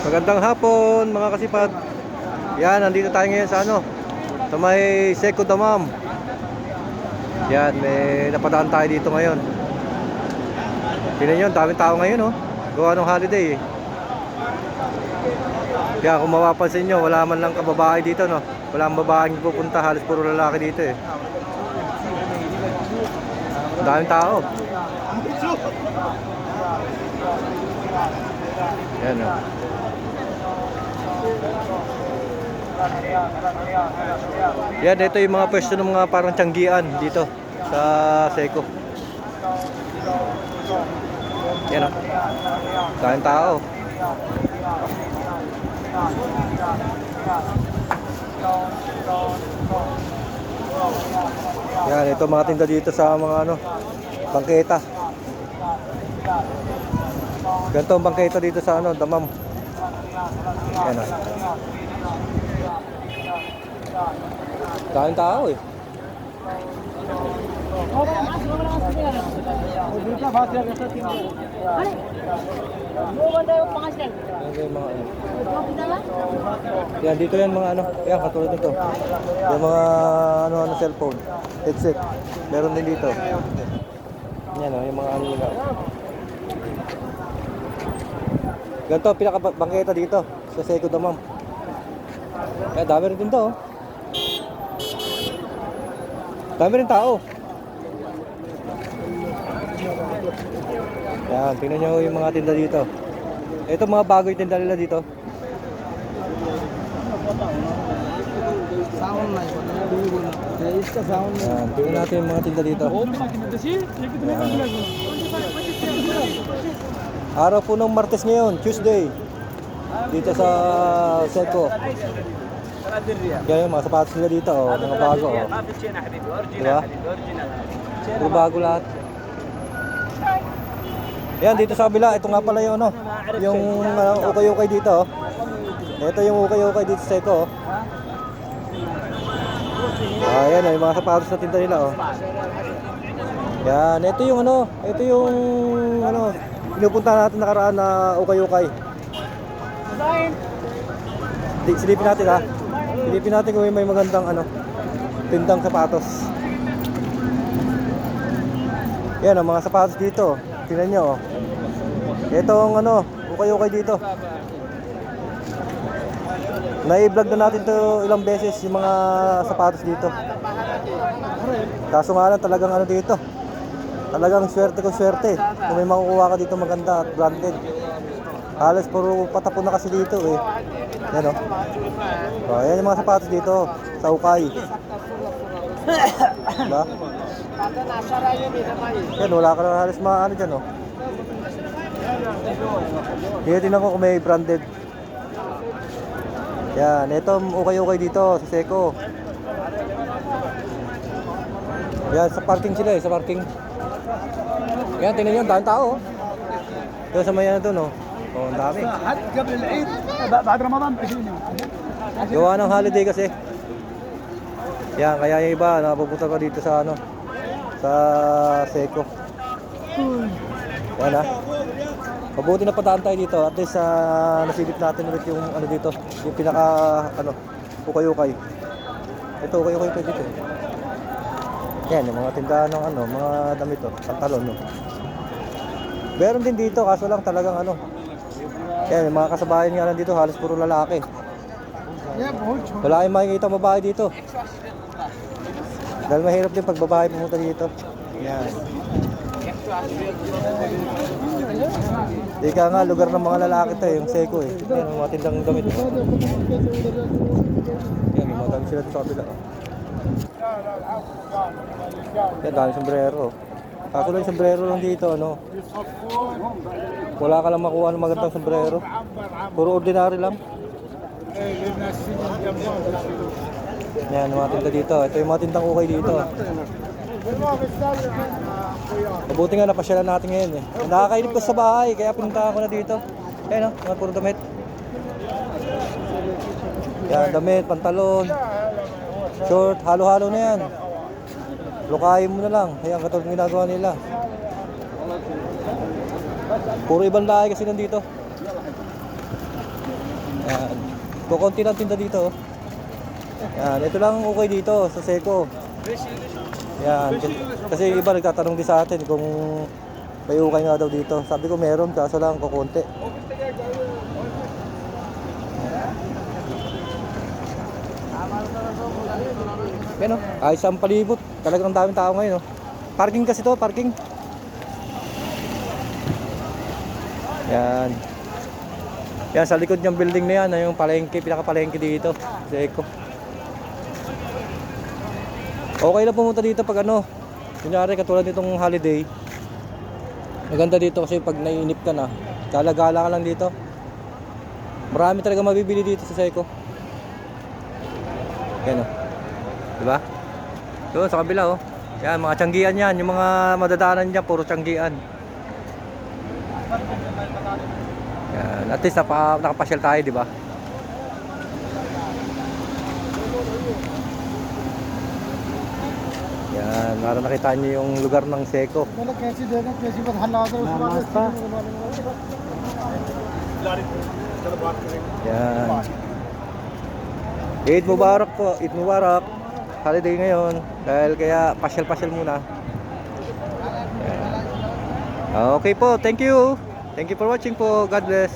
Magandang hapon mga kasipat. Yan, nandito tayo ngayon sa sa may Seco Damam. Yan, may napadaan tayo dito ngayon. Tingnan nyo, daming tao ngayon gawa ng holiday Kaya kung mapapansin nyo, wala man lang kababae dito Wala ang babaeng pupunta, halos puro lalaki dito Daming tao. Yan Yan, ito yung mga pwesto ng mga parang tiyanggian dito sa Seco. Yan daming tao. Yan, ito mga tinda dito sa mga bangketa. Ganito ang bangketa dito sa Damam. Yan daming tao Yan, dito yan mga yan katulad nito. Yung mga cellphone, headset. Meron din dito. Yan yung mga nila. Ganito pinaka-bangketa dito sa Seco Damam. Kaya dami rin din to. Dami rin tao. Yan, tingnan nyo yung mga tinda dito. Ito mga bago yung tinda nila dito. Yan, tingnan natin yung mga tinda dito. Yan. Araw po ng Martes ngayon, Tuesday. Dito sa Seco. Kaya yung mga sapatos nila dito, mga bago. Diba? Puro bago lahat. Yan, dito sa kabila, ito nga pala yung yung ukay-ukay dito. Ito yung ukay-ukay dito sa Seco. Ayan, yung mga sapatos na tinda nila. Yan, ito yung ito yung pinupunta natin nakaraan na ukay-ukay. Silipin natin Silipin natin kung may magandang tindang sapatos. Yan ang mga sapatos dito. Tingnan nyo Ito ang ukay-ukay dito. Nai-vlog na natin to ilang beses yung mga sapatos dito. Kaso nga lang talagang dito. Talagang swerte ko swerte kung may makukuha ka dito maganda at branded. Halos puro patapon na kasi dito Yan yan yung mga sapatos dito sa ukay. Diba? Yan, wala ka na halos dyan Tingnan ko kung may branded. Yan, ito ukay-ukay dito sa Seco. Yan, sa parking sila sa parking. Yan, tingnan nyo, daming tao Doon sa may doon ang dami. Gawa ng holiday kasi. Yan, kaya yung iba napupunta pa dito sa sa Seco. Yan Mabuti na padaan tayo dito. At least nasilip natin ulit yung dito. Yung pinaka ukay-ukay. Ito ukay-ukay pa dito. Yan, yung mga tindahan ng mga damit pantalon Meron din dito kaso lang talagang Yan, yung mga kasabayan nga dito halos puro lalaki. Wala kayong makikita babae dito. Dahil mahirap din pag babae pumunta dito. Yan. Ika nga, lugar ng mga lalaki to yung Seco Yan, yung mga tindang damit Yan, yung mga damit sila dito sa kabila Yan, daming sombrero. Kaso lang yung sombrero lang dito wala ka lang makuha ng magandang sombrero. Puro ordinary lang. Yan, mga tinda dito. Ito yung mga tindang ukay dito. Mabuti nga napasyalan natin ngayon Nakakainip ko sa bahay kaya pinuntahan ko na dito. Ayan mga puro damit. Yan, damit, pantalon, short, halo-halo na yan. Lukayin mo na lang. Ayan, katulad ng ginagawa nila. Puro ibang lahi kasi nandito. Yan. Kukunti lang tinda dito. Yan. Ito lang okay dito sa Seco. Yan. Kasi yung iba nagtatanong din sa atin kung may ukay nga daw dito. Sabi ko meron, kaso lang kukunti. Yan o, ayos ang palibot. Talagang daming tao ngayon o. Parking kasi to, parking. Yan. Yan sa likod ng building na yan, yung palengke, pinaka-palengke dito. Seco. Okay lang pumunta dito pag ano, kunyari katulad nitong holiday. Maganda dito kasi pag naiinip ka na, gala-gala ka lang dito. Marami talaga mabibili dito sa Seco. Yan o. Diba? Doon sa kabila oh. Yan, mga tiyanggian yan. Yung mga madadaanan dyan, puro tiyanggian. Yan, at least nakapasyal tayo, diba? Yan, para nakita nyo yung lugar ng Seco. Yan. Eid Mubarak po, Eid Mubarak. Holiday ngayon, dahil kaya pasyal-pasyal muna. Yan. Okay po, thank you. Thank you for watching po. God bless.